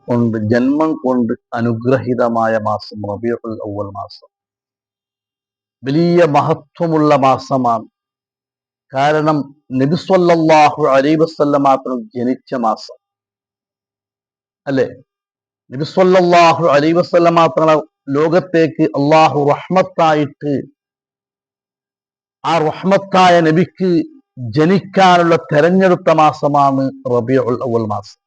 കൊണ്ട് ജന്മം കൊണ്ട് അനുഗ്രഹീതമായ മാസം റബീഉൽ അവ്വൽ മാസം വലിയ മഹത്വമുള്ള മാസമാണ്. കാരണം നബി സ്വല്ലല്ലാഹു അലൈഹി വസല്ലം മാത്രം ജനിച്ച മാസം അല്ലെ. നബി സ്വല്ലല്ലാഹു അലൈഹി വസല്ലം മാത്രം ലോകത്തേക്ക് അള്ളാഹു റഹ്മത്തായിട്ട് ആ റഹ്മത്തായ നബിക്ക് ജനിക്കാനുള്ള തെരഞ്ഞെടുത്ത മാസമാണ് റബീഉൽ അവ്വൽ മാസം.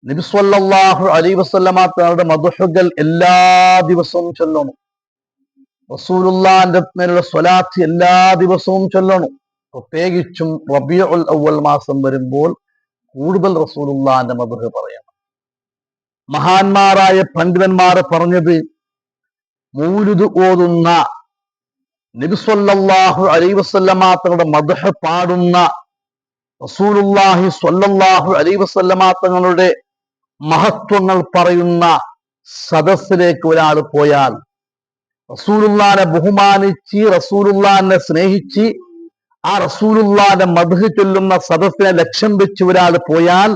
നബി സ്വല്ലല്ലാഹു അലൈഹി വസല്ലം തങ്ങളുടെ മദ്ഹുകൾ എല്ലാ ദിവസവും ചൊല്ലണം. റസൂലുള്ളാഹിന്റെ മേലുള്ള സ്വലാത്ത് എല്ലാ ദിവസവും ചൊല്ലണം. പ്രത്യേകിച്ചും റബീഉൽ അവ്വൽ മാസം വരുമ്പോൾ കൂടുതൽ റസൂലുള്ളാഹിന്റെ മദ്ഹ് പറയണം. മഹാന്മാരായ പണ്ഡിതന്മാർ പറഞ്ഞത്, മൗലിദ് ഓതുന്ന നബി സ്വല്ലല്ലാഹു അലൈഹി വസല്ലം തങ്ങളുടെ മദ്ഹ് പാടുന്ന റസൂലുള്ളാഹി സ്വല്ലല്ലാഹു അലൈഹി വസല്ലം തങ്ങളുടെ മഹത്വങ്ങൾ പറയുന്ന സദസ്സിലേക്ക് ഒരാൾ പോയാൽ, റസൂലുള്ളാഹിനെ ബഹുമാനിച്ച് റസൂലുള്ളാഹിനെ സ്നേഹിച്ച് ആ റസൂലുള്ളാഹിന്റെ മദ്ഹ് ചൊല്ലുന്ന സദസ്സിനെ ലക്ഷ്യം വെച്ച് ഒരാൾ പോയാൽ,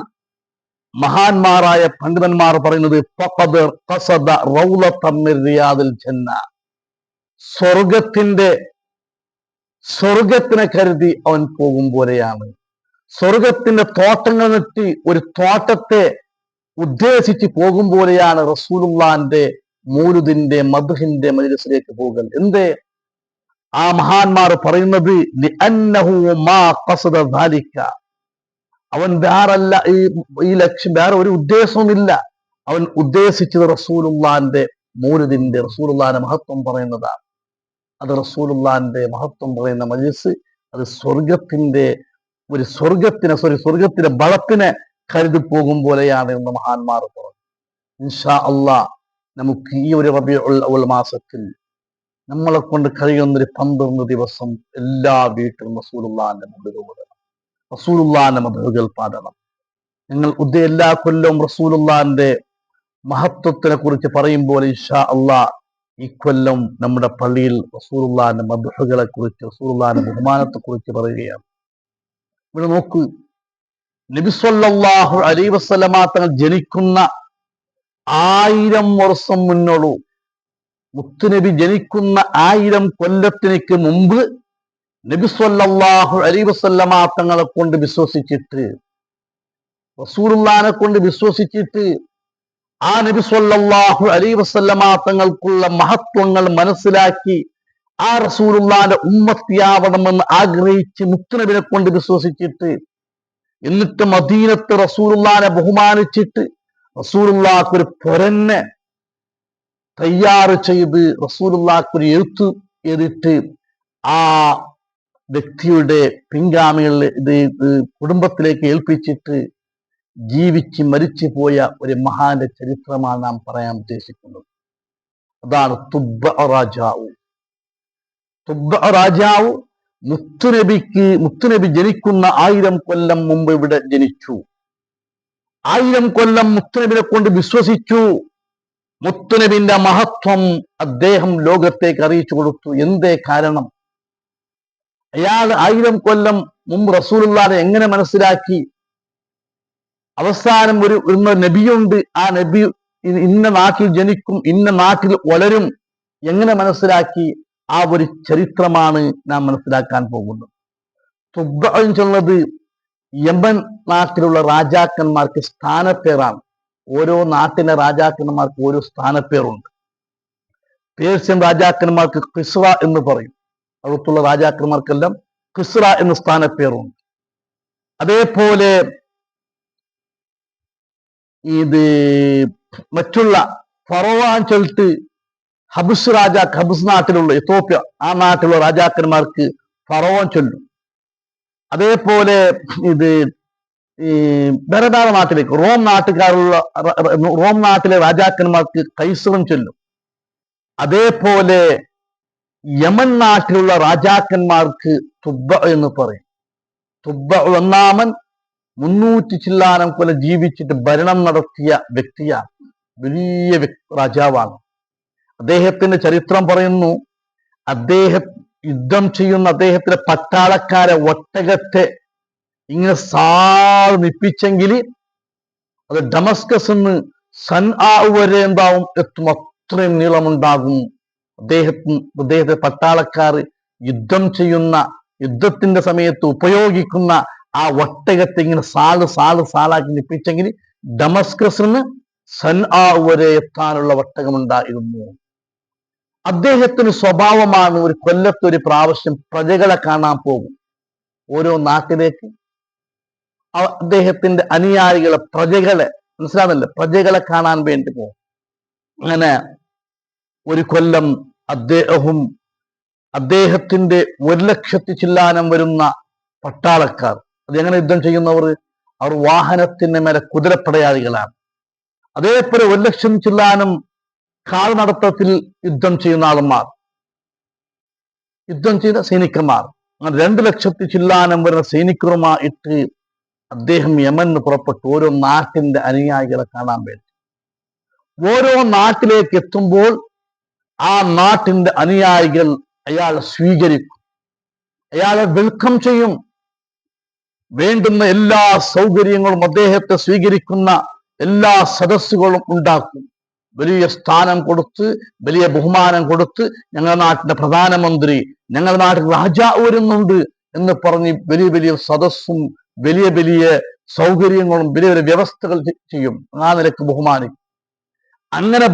മഹാന്മാരായ പണ്ഡിതന്മാർ പറയുന്നത് ഫഖദ് ഖസദ റൗളതൻ മിൻ റിയാദിൽ ജന്ന, സ്വർഗത്തിനെ കരുതി അവൻ പോകും പോലെയാണ്. സ്വർഗത്തിന്റെ തോട്ടങ്ങൾ നട്ട് ഒരു തോട്ടത്തെ ഉദ്ദേശിച്ച് പോകും പോലെയാണ് റസൂലുള്ളാഹിന്റെ മൗലിദിന്റെ മദ്ഹിന്റെ മജ്ലിസിലേക്ക് പോകൽ. എന്തേ? ആ മഹാന്മാർ പറയുന്നത് ലിഅന്നഹു മാ ഖസദ ദാലിക, അവൻ വേറല്ല ഈ ലക്ഷ്യം, വേറെ ഒരു ഉദ്ദേശവുമില്ല. അവൻ ഉദ്ദേശിച്ചത് റസൂലുള്ളാഹിന്റെ മൗലിദിന്റെ റസൂലുള്ളാഹിന്റെ മഹത്വം പറയുന്നതാണ്. അത് റസൂലുള്ളാഹിന്റെ മഹത്വം പറയുന്ന മജ്ലിസ് അത് സ്വർഗത്തിന്റെ ബളത്തിനെ കരുതി പോകും പോലെയാണ് എന്ന് മഹാന്മാർ പറഞ്ഞു. ഇൻഷാ അല്ലാഹ് നമുക്ക് ഈ ഒരു റബീഉൽ അവ്വൽ മാസത്തിൽ നമ്മളെ കൊണ്ട് കഴിയുന്നൊരു 12 ദിവസം എല്ലാ വീട്ടിലും റസൂലുള്ളാഹിന്റെ മദ്ഹ് ഓതണം, റസൂലുള്ളാഹിന്റെ മദ്ഹുകൾ പാടണം. ഞങ്ങൾ എല്ലാ കൊല്ലവും റസൂലുള്ളാഹിന്റെ മഹത്വത്തിനെ കുറിച്ച് പറയുമ്പോൾ ഇൻഷാ അല്ലാഹ് ഈ കൊല്ലം നമ്മുടെ പള്ളിയിൽ റസൂലുള്ളാഹിന്റെ മദ്ഹുകളെ കുറിച്ച്, റസൂലുള്ളാഹിന്റെ ബഹുമാനത്തെ കുറിച്ച് പറയുകയാണ്. ഇവിടെ നോക്കൂ, നബി സ്വല്ലല്ലാഹു അലൈഹി വസല്ലം തങ്ങൾ ജനിക്കുന്ന 1000 വർഷം മുന്നോളൂ, മുത്തുനബി ജനിക്കുന്ന 1000 കൊല്ലത്തിനേക്ക് മുമ്പ് നബി സ്വല്ലല്ലാഹു അലൈഹി വസല്ലം തങ്ങളെ കൊണ്ട് വിശ്വസിച്ചിട്ട്, റസൂലുള്ളാഹിനെ കൊണ്ട് വിശ്വസിച്ചിട്ട് ആ നബി സ്വല്ലല്ലാഹു അലൈഹി വസല്ലം തങ്ങൾക്കുള്ള മഹത്വങ്ങൾ മനസ്സിലാക്കി ആ റസൂലുള്ളാഹിന്റെ ഉമ്മത്തിയാവണമെന്ന് ആഗ്രഹിച്ച് മുത്തുനബിനെ കൊണ്ട് വിശ്വസിച്ചിട്ട്, എന്നിട്ട് മദീനത്ത് റസൂലുള്ളാഹിനെ ബഹുമാനിച്ചിട്ട് റസൂലുള്ളാഹിക്ക് ഒരു പൊരന്നെ തയ്യാർ ചെയ്ത് റസൂലുള്ളാഹിക്ക് ഒരു എഴുത്ത് എഴുതിട്ട് ആ വ്യക്തിയുടെ പിൻഗാമികളുടെ കുടുംബത്തിലേക്ക് ഏൽപ്പിച്ചിട്ട് ജീവിച്ച് മരിച്ചു പോയ ഒരു മഹാന്റെ ചരിത്രമാണ് നാം പറയാൻ ഉദ്ദേശിക്കുന്നത്. അതാണ് തുബ്ബഅ രാജാവ്. തുബ്ബഅ രാജാവ് മുത്തുനബി ജനിക്കുന്ന 1000 കൊല്ലം മുമ്പ് ഇവിടെ ജനിച്ചു. 1000 കൊല്ലം മുത്തുനബിനെ കൊണ്ട് വിശ്വസിച്ചു. മുത്തുനബിന്റെ മഹത്വം അദ്ദേഹം ലോകത്തേക്ക് അറിയിച്ചു കൊടുത്തു. എന്തേ കാരണം? അയാൾ 1000 കൊല്ലം മുമ്പ് റസൂലുള്ളാഹിനെ എങ്ങനെ മനസ്സിലാക്കി? അവസാനം ഒരു നബിയുണ്ട്, ആ നബി ഇന്ന നാട്ടിൽ ജനിക്കും, ഇന്ന നാട്ടിൽ വളരും, എങ്ങനെ മനസ്സിലാക്കി? ആ ഒരു ചരിത്രമാണ് നാം മനസ്സിലാക്കാൻ പോകുന്നത്. തുബ്ബഅ എന്നുള്ളത് യമൻ നാട്ടിലുള്ള രാജാക്കന്മാർക്ക് സ്ഥാനപ്പേരാണ്. ഓരോ നാട്ടിലെ രാജാക്കന്മാർക്ക് ഓരോ സ്ഥാനപ്പേരുണ്ട്. പേർഷ്യൻ രാജാക്കന്മാർക്ക് കിസ്റ എന്ന് പറയും. അടുത്തുള്ള രാജാക്കന്മാർക്കെല്ലാം കിസ്റ എന്ന സ്ഥാനപ്പേരുണ്ട്. അതേപോലെ ഇത് മറ്റുള്ള ഫറോവാൻ ചൊല്ലിട്ട് ഹബ്സ് നാട്ടിലുള്ള എത്യോപ്യ, ആ നാട്ടിലുള്ള രാജാക്കന്മാർക്ക് ഫറോവൻ ചൊല്ലും. അതേപോലെ ഇത് ഈ വേറെ നാട്ടിലേക്ക് റോം നാട്ടിലെ രാജാക്കന്മാർക്ക് കൈസറും ചൊല്ലും. അതേപോലെ യമൻ നാട്ടിലുള്ള രാജാക്കന്മാർക്ക് തുബ്ബഅ എന്ന് പറയും. തുബ്ബഅ ഒന്നാമൻ 300 ചില്ലാനം കൊല്ലം ജീവിച്ചിട്ട് ഭരണം നടത്തിയ വ്യക്തിയാണ്. വലിയ രാജാവാണ്. അദ്ദേഹത്തിന്റെ ചരിത്രം പറയുന്നു, അദ്ദേഹം യുദ്ധം ചെയ്യുന്ന അദ്ദേഹത്തിന്റെ പട്ടാളക്കാരെ ഒട്ടകത്തെ ഇങ്ങനെ നിപ്പിച്ചെങ്കിൽ അത് ഡമസ്കസ് നിന്ന് സൻആ വരെ എന്താവും എത്തും, അത്രയും നീളമുണ്ടാകും. അദ്ദേഹത്തെ പട്ടാളക്കാർ യുദ്ധത്തിന്റെ സമയത്ത് ഉപയോഗിക്കുന്ന ആ ഒട്ടകത്തെ ഇങ്ങനെ സാലാക്കി നിപ്പിച്ചെങ്കിൽ ഡമസ്കസിൽ നിന്ന് സൻആ വരെ എത്താനുള്ള ഒട്ടകമുണ്ടായിരുന്നു. അദ്ദേഹത്തിന് സ്വഭാവമാണ് ഒരു കൊല്ലത്ത് ഒരു പ്രാവശ്യം പ്രജകളെ കാണാൻ പോകും. ഓരോ നാട്ടിലേക്ക് അദ്ദേഹത്തിന്റെ അനുയായികളെ മനസ്സിലാവുന്നില്ല, പ്രജകളെ കാണാൻ വേണ്ടി പോകും. അങ്ങനെ ഒരു കൊല്ലം അദ്ദേഹത്തിന്റെ 1,00,000 ചില്ലാനം വരുന്ന പട്ടാളക്കാർ, അതെങ്ങനെ യുദ്ധം ചെയ്യുന്നവർ? അവർ വാഹനത്തിന് മേലെ കുതിരപ്പടയാളികളാണ്. അതേപോലെ 1,00,000 ചില്ലാനം കാൽ നടത്തത്തിൽ യുദ്ധം ചെയ്യുന്ന സൈനികന്മാർ, അങ്ങനെ 2,00,000 ചില്ലാനം വരുന്ന സൈനികരുമായിട്ട് അദ്ദേഹം യമന് പുറപ്പെട്ടു ഓരോ നാട്ടിന്റെ അനുയായികളെ കാണാൻ വേണ്ടി. ഓരോ നാട്ടിലേക്ക് എത്തുമ്പോൾ ആ നാട്ടിന്റെ അനുയായികൾ അയാളെ സ്വീകരിക്കും, അയാളെ വെൽക്കം ചെയ്യും. വേണ്ടുന്ന എല്ലാ സൗകര്യങ്ങളും അദ്ദേഹത്തെ സ്വീകരിക്കുന്ന എല്ലാ സദസ്സുകളും ഉണ്ടാക്കും. വലിയ സ്ഥാനം കൊടുത്ത്, വലിയ ബഹുമാനം കൊടുത്ത്, ഞങ്ങളുടെ നാട്ടിന്റെ പ്രധാനമന്ത്രി, ഞങ്ങളുടെ നാട്ടിൽ രാജാവ് വരുന്നുണ്ട് എന്ന് പറഞ്ഞ് വലിയ വലിയ സദസ്സും വലിയ വലിയ സൗകര്യങ്ങളും വലിയ വലിയ വ്യവസ്ഥകൾ ചെയ്യും. ആ നിലക്ക് ബഹുമാനിക്കും. അങ്ങനെ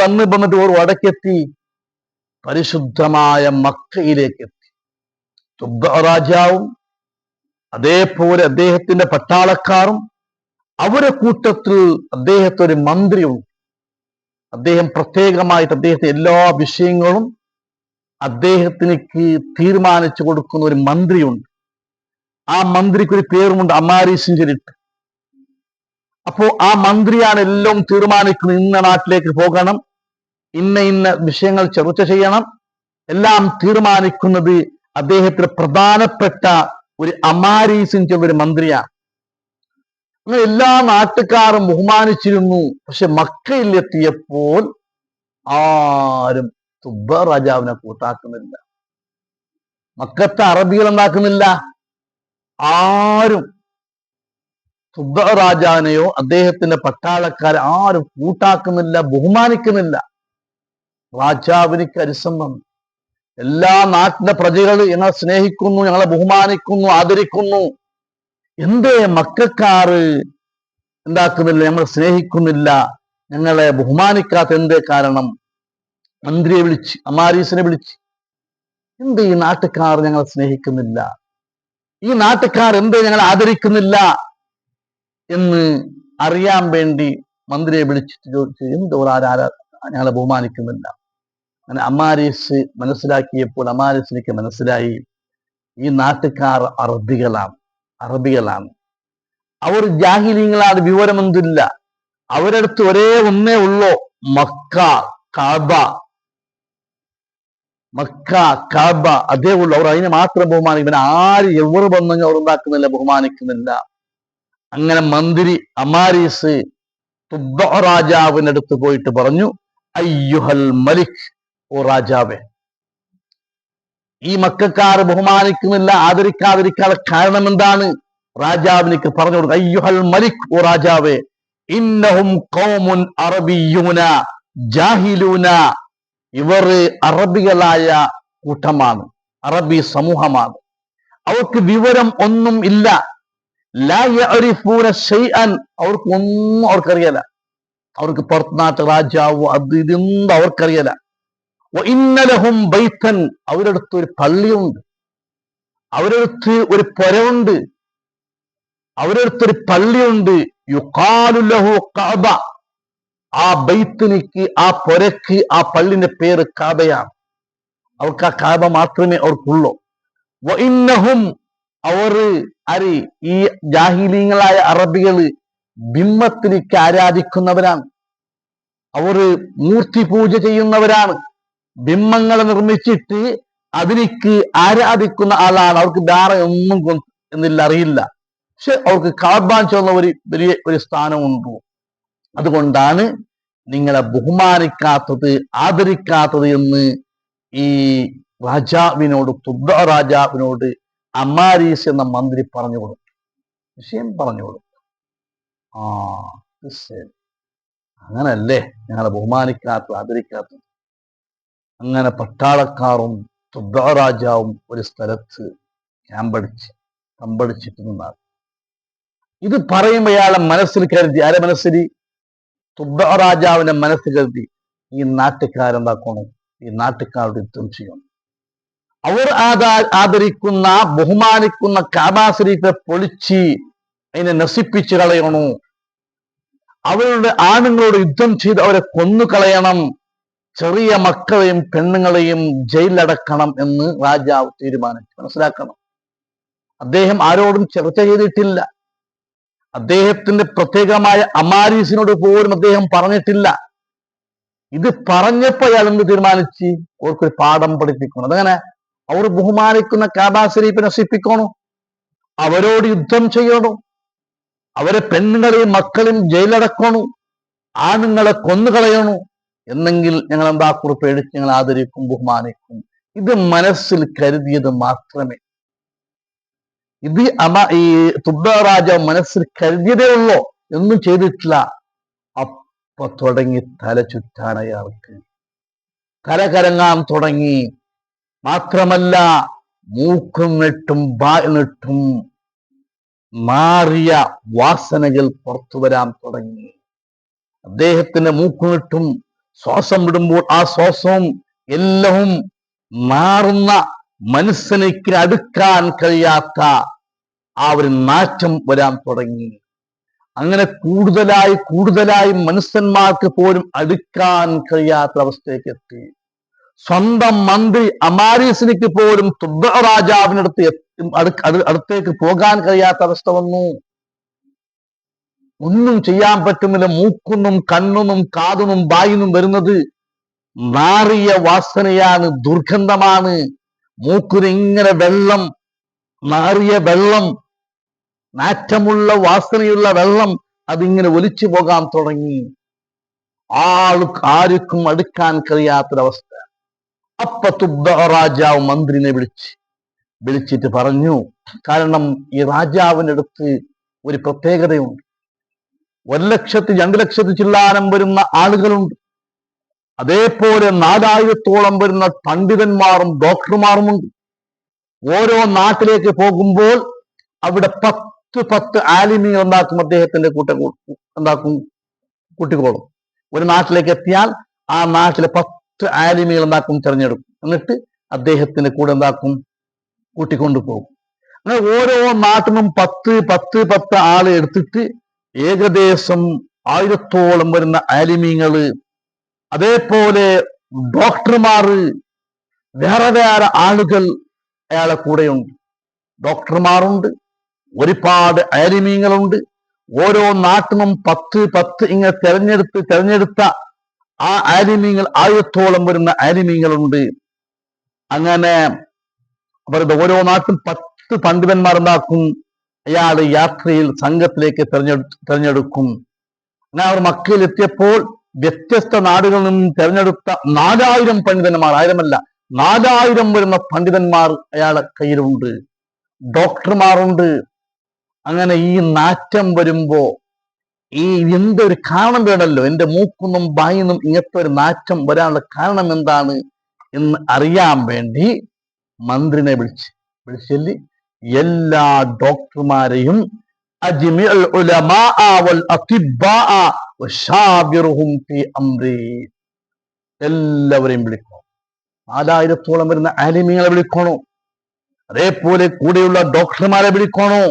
വന്നിട്ട് ഒരു വടക്കെത്തി പരിശുദ്ധമായ മക്കയിലേക്ക് എത്തി. രാജാവും അതേപോലെ അദ്ദേഹത്തിന്റെ പട്ടാളക്കാരും, അവരെ കൂട്ടത്തിൽ അദ്ദേഹത്തൊരു മന്ത്രിയുണ്ട്. അദ്ദേഹം പ്രത്യേകമായിട്ട് അദ്ദേഹത്തെ എല്ലാ വിഷയങ്ങളും അദ്ദേഹത്തിനേക്ക് തീരുമാനിച്ചു കൊടുക്കുന്ന ഒരു മന്ത്രിയുണ്ട്. ആ മന്ത്രിക്ക് ഒരു പേരുമുണ്ട്, അമാരീസിഞ്ചരിട്ട്. അപ്പോ ആ മന്ത്രിയാണ് എല്ലാം തീരുമാനിക്കുന്നത്. ഇന്ന നാട്ടിലേക്ക് പോകണം, ഇന്ന വിഷയങ്ങൾ ചർച്ച ചെയ്യണം, എല്ലാം തീരുമാനിക്കുന്നത് അദ്ദേഹത്തിന് പ്രധാനപ്പെട്ട ഒരു അമാരീസിഞ്ച ഒരു മന്ത്രിയാണ്. അങ്ങനെ എല്ലാ നാട്ടുകാരും ബഹുമാനിച്ചിരുന്നു. പക്ഷെ മക്കയിൽ എത്തിയപ്പോൾ ആരും തുബ്ബ രാജാവിനെ കൂട്ടാക്കുന്നില്ല. മക്കത്തെ അറബികൾ എന്താക്കുന്നില്ല, ആരും തുബ്ബ രാജാവിനെയോ അദ്ദേഹത്തിന്റെ പട്ടാളക്കാരെ ആരും കൂട്ടാക്കുന്നില്ല, ബഹുമാനിക്കുന്നില്ല. രാജാവിനിക്ക് അരിസം വന്നു. എല്ലാ നാട്ടിലെ പ്രജകൾ ഞങ്ങളെ സ്നേഹിക്കുന്നു, ഞങ്ങളെ ബഹുമാനിക്കുന്നു, ആദരിക്കുന്നു. എന്തേ മക്കാര് എന്താക്കുന്നില്ല, ഞങ്ങളെ സ്നേഹിക്കുന്നില്ല, ഞങ്ങളെ ബഹുമാനിക്കാത്ത എന്തേ കാരണം? മന്ത്രിയെ വിളിച്ച്, അമാരീസിനെ വിളിച്ച്, എന്ത് ഈ നാട്ടുകാർ ഞങ്ങളെ സ്നേഹിക്കുന്നില്ല, ഈ നാട്ടുകാർ എന്തേ ഞങ്ങളെ ആദരിക്കുന്നില്ല എന്ന് അറിയാൻ വേണ്ടി മന്ത്രിയെ വിളിച്ചിട്ട് ചോദിച്ചു, എന്തോ ഞങ്ങളെ ബഹുമാനിക്കുന്നില്ല. അങ്ങനെ അമാരീസ് മനസ്സിലാക്കിയപ്പോൾ അമാരീസിലേക്ക് മനസ്സിലായി, ഈ നാട്ടുകാർ അറബികളാണ്. അവർ ജാഹിലീങ്ങളാണ്, വിവരമൊന്നുമില്ല. അവരടുത്ത് ഒന്നേ ഉള്ളൂ, മക്ക കാബ, അതേ ഉള്ളൂ. അവർ അതിനെ മാത്രം ബഹുമാനിക്കും. ആര് എവർ വന്നെങ്കിൽ അവർ ഉണ്ടാക്കുന്നില്ല, ബഹുമാനിക്കുന്നില്ല. അങ്ങനെ മന്ത്രി അമാരീസ് തുബ്ബ രാജാവിന്റെ അടുത്ത് പോയിട്ട് പറഞ്ഞു, അയ്യുഹൽ മലിക്, ഓ രാജാവേ, ഈ മക്കാർ ബഹുമാനിക്കുന്നില്ല, ആദരിക്കാതിരിക്കാനുള്ള കാരണം എന്താണ്? രാജാവിനിക്ക് പറഞ്ഞു കൊടുക്കുക. അയ്യുഹൽ മലിക്, ഓ രാജാവേ, ഇന്നഹും ഖൗമുൻ അറബിയൂന ജാഹിലൂന, ഇവർ അറബികളായ കൂട്ടമാണ്, അറബി സമൂഹമാണ്. അവർക്ക് വിവരം ഒന്നും ഇല്ല. ലാ യഅരിഫൂന ശൈഅൻ, അവർക്കൊന്നും അവർക്കറിയല. അവർക്ക് പുറത്തുനാട്ട് രാജാവോ അത് ഇതൊന്നും അവർക്കറിയല. വഇന്ന ലഹും ബൈതൻ, അവരടുത്ത് ഒരു പള്ളിയുണ്ട്, അവരടുത്ത് ഒരു പുരയുണ്ട്, അവരടുത്തൊരു പള്ളിയുണ്ട്. യുഖാലു ലഹു കഅബ, ആ ബൈത്തിനിക്ക്, ആ പുരക്ക്, ആ പള്ളിന്റെ പേര് കാബയാണ്. അവർക്ക് ആ കാബ മാത്രമേ അവർക്കുള്ളൂ. വഇന്നഹും, അവർ ഈ ജാഹിലീങ്ങളായ അറബികള് ബിംബത്തിലേക്ക് ആരാധിക്കുന്നവരാണ്, അവർ മൂർത്തി പൂജ ചെയ്യുന്നവരാണ്. ബിംബങ്ങളെ നിർമ്മിച്ചിട്ട് അതിലേക്ക് ആരാധിക്കുന്ന ആളാണ്. അവർക്ക് വേറെ ഒന്നും എന്നില്ല, അറിയില്ല. പക്ഷെ അവർക്ക് കാബാൻ ചെന്ന വലിയ ഒരു സ്ഥാനമുണ്ട്. അതുകൊണ്ടാണ് നിങ്ങളെ ബഹുമാനിക്കാത്തത്, ആദരിക്കാത്തത് എന്ന് ഈ രാജാവിനോട്, തുബ്ബ രാജാവിനോട് അമാരീസ് എന്ന മന്ത്രി പറഞ്ഞു കൊടുത്തു, വിഷയം പറഞ്ഞു കൊടുത്തു. അങ്ങനല്ലേ ഞങ്ങളെ ബഹുമാനിക്കാത്ത ആദരിക്കാത്ത. അങ്ങനെ പട്ടാളക്കാരും തുബ്ബ രാജാവും ഒരു സ്ഥലത്ത് തമ്പടിച്ചിട്ട് നിന്നാണ്. ഇത് പറയുമ്പോൾ അയാളെ മനസ്സിൽ കരുതി, ആരെ മനസ്സിൽ? തുബ്ബ രാജാവിന്റെ മനസ്സിൽ കരുതി, ഈ നാട്ടുകാരെന്താക്കണം, ഈ നാട്ടുകാരുടെ യുദ്ധം ചെയ്യണം. അവർ ആദരിക്കുന്ന ബഹുമാനിക്കുന്ന കഅബ ശരീഫെ പൊളിച്ച് അതിനെ നശിപ്പിച്ചു കളയണു. അവരുടെ ആണുങ്ങളോട് യുദ്ധം ചെയ്ത് അവരെ കൊന്നുകളയണം. ചെറിയ മക്കളെയും പെണ്ണുങ്ങളെയും ജയിലിലടക്കണം എന്ന് രാജാവ് തീരുമാനിച്ചു. മനസ്സിലാക്കണം, അദ്ദേഹം ആരോടും ചർച്ച ചെയ്തിട്ടില്ല. അദ്ദേഹത്തിന്റെ പ്രത്യേകമായ അമാരീസിനോട് പോലും അദ്ദേഹം പറഞ്ഞിട്ടില്ല. ഇത് പറഞ്ഞപ്പോ അയാൾ എന്ത് തീരുമാനിച്ച്? അവർക്കൊരു പാഠം പഠിപ്പിക്കണം. അതങ്ങനെ അവർ ബഹുമാനിക്കുന്ന കഅബ ശരീഫ് നശിപ്പിക്കണോ, അവരോട് യുദ്ധം ചെയ്യണോ, അവരെ പെണ്ണുങ്ങളെയും മക്കളെയും ജയിലടക്കണോ, ആണുങ്ങളെ കൊന്നുകളയണോ എന്നെങ്കിൽ ഞങ്ങൾ എന്താക്കുറ പേടിച്ച് ഞങ്ങൾ ആദരിക്കും, ബഹുമാനിക്കും. ഇത് മനസ്സിൽ കരുതിയത് മാത്രമേ. ഇത് ഈ തുബ്ബ രാജാവ് മനസ്സിൽ കരുതിയതേ ഉള്ളൂ, ഒന്നും ചെയ്തിട്ടില്ല. അപ്പൊ തുടങ്ങി തല ചുറ്റാൻ അയാൾക്ക്, തല കരങ്ങാൻ തുടങ്ങി. മാത്രമല്ല മൂക്കും നെട്ടും വായനിട്ടും മാറിയ വാസനകൾ പുറത്തു വരാൻ തുടങ്ങി. അദ്ദേഹത്തിന്റെ മൂക്കുനിട്ടും ശ്വാസം വിടുമ്പോൾ ആ ശ്വാസവും എല്ലാം മാറുന്ന, മനുഷ്യനിക്ക് അടുക്കാൻ കഴിയാത്ത ആ ഒരു നാറ്റം വരാൻ തുടങ്ങി. അങ്ങനെ കൂടുതലായി മനുഷ്യന്മാർക്ക് പോലും അടുക്കാൻ കഴിയാത്ത അവസ്ഥയ്ക്ക് എത്തി. സ്വന്തം മന്ത്രി അമാരീസിനിക്ക് പോലും തുബ്ബ രാജാവിനടുത്ത് അടുത്തേക്ക് പോകാൻ കഴിയാത്ത അവസ്ഥ വന്നു. ഒന്നും ചെയ്യാൻ പറ്റുന്നില്ല. മൂക്കുന്നും കണ്ണുന്നും കാതുന്നും വായിന്നും വരുന്നത് നാറിയ വാസനയാണ്, ദുർഗന്ധമാണ്. മൂക്കിന് ഇങ്ങനെ വെള്ളം, നാറിയ വെള്ളം, നാറ്റമുള്ള വാസനയുള്ള വെള്ളം അതിങ്ങനെ ഒലിച്ചു പോകാൻ തുടങ്ങി. ആർക്കും അടുക്കാൻ കഴിയാത്തൊരവസ്ഥ. അപ്പൊ തുബ്ബ രാജാവ് മന്ത്രിനെ വിളിച്ചിട്ട് പറഞ്ഞു, കാരണം ഈ രാജാവിന്റെ അടുത്ത് ഒരു പ്രത്യേകതയുണ്ട്. 1,00,000 2,00,000 ചില്ലാനം വരുന്ന ആളുകളുണ്ട്. അതേപോലെ 4000-ഓളം വരുന്ന പണ്ഡിതന്മാരും ഡോക്ടർമാരുമുണ്ട്. ഓരോ നാട്ടിലേക്ക് പോകുമ്പോൾ അവിടെ 10 ആലിമീങ്ങൾ ഉണ്ടാക്കും, അദ്ദേഹത്തിന്റെ കൂട്ടിക്കോളും. ഒരു നാട്ടിലേക്ക് എത്തിയാൽ ആ നാട്ടിലെ 10 ആലിമീങ്ങൾ തിരഞ്ഞെടുക്കും. എന്നിട്ട് അദ്ദേഹത്തിന്റെ കൂടെ കൂട്ടിക്കൊണ്ടുപോകും. അങ്ങനെ ഓരോ നാട്ടിലും 10 ആളെ എടുത്തിട്ട് ഏകദേശം 1000-ഓളം വരുന്ന ആലിമീങ്ങള്, അതേപോലെ ഡോക്ടർമാര്, വേറെ ആളുകൾ അയാളെ കൂടെയുണ്ട്. ഡോക്ടർമാരുണ്ട്, ഒരുപാട് ആലിമീങ്ങളുണ്ട്. ഓരോ നാട്ടിലും 10 ഇങ്ങനെ തെരഞ്ഞെടുത്ത ആ ആലിമീങ്ങൾ 1000-ഓളം വരുന്ന ആലിമീങ്ങളുണ്ട്. അങ്ങനെ അവരുടെ ഓരോ നാട്ടിലും 10 പണ്ഡിതന്മാർ അയാൾ യാത്രയിൽ സംഘത്തിലേക്ക് തെരഞ്ഞെടുക്കും. അങ്ങനെ അവർ മക്കയിൽ എത്തിയപ്പോൾ വ്യത്യസ്ത നാടുകളിൽ നിന്നും തെരഞ്ഞെടുത്ത 4000 പണ്ഡിതന്മാർ, 1000 4000 വരുന്ന പണ്ഡിതന്മാർ അയാളെ കയ്യിലുണ്ട്. ഡോക്ടർമാരുണ്ട്. അങ്ങനെ ഈ നാറ്റം വരുമ്പോ ഈ എന്തൊരു കാരണം വേണമല്ലോ, എന്റെ മൂക്കുന്നും വായിന്നും ഇങ്ങനത്തെ ഒരു നാറ്റം വരാനുള്ള കാരണം എന്താണ് എന്ന് അറിയാൻ വേണ്ടി മന്ത്രിനെ വിളിച്ചെല്ലി എല്ലാ ഡോക്ടർമാരെയും എല്ലാവരെയും വിളിക്കണം. 4000-ഓളം വരുന്ന ആലിമീങ്ങളെ വിളിക്കണോ, അതേപോലെ കൂടെയുള്ള ഡോക്ടർമാരെ വിളിക്കണോ.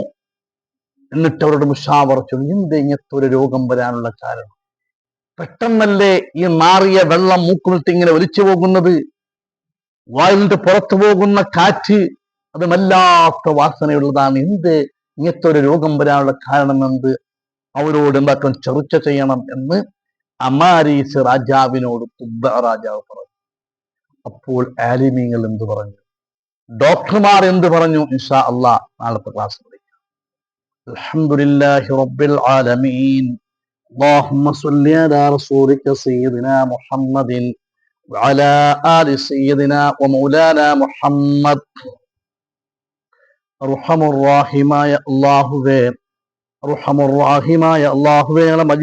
എന്നിട്ട് അവരോട് മുഷാവറ ചൊല്ലി, എന്ത് ഇങ്ങനത്തെ ഒരു രോഗം വരാനുള്ള കാരണം? പെട്ടെന്നല്ലേ ഈ മാറിയ വെള്ളം മൂക്കുനിട്ട് ഇങ്ങനെ ഒലിച്ചു പോകുന്നത്, വായിലിട്ട് പുറത്തു പോകുന്ന കാറ്റ് അത് വല്ലാത്ത വാസനയുള്ളതാണ്. എന്ത് ഇങ്ങനത്തെ ഒരു രോഗം വരാനുള്ള കാരണം എന്ത്? അവരോട് ചർച്ച ചെയ്യണം എന്ന് അമാരീസ് രാജാവിനോട് തുബ്ബ രാജാവ് പറഞ്ഞു. അപ്പോൾ ആലിമീങ്ങൾ എന്ത് പറഞ്ഞു, ഡോക്ടർമാർ എന്ത് പറഞ്ഞു? ഇൻഷാ അല്ലാഹ് നാളത്തെ ക്ലാസ് പഠിക്കാം. അൽഹംദുലില്ലാഹി റബ്ബിൽ ആലമീൻ. اللهم صل على رسولك سيدنا محمد وعلى آل سيدنا ومولانا محمد. അർഹമുർ റഹീമായ അല്ലാഹുവേ, അർഹമുർ റഹീമായ അല്ലാഹുവേ,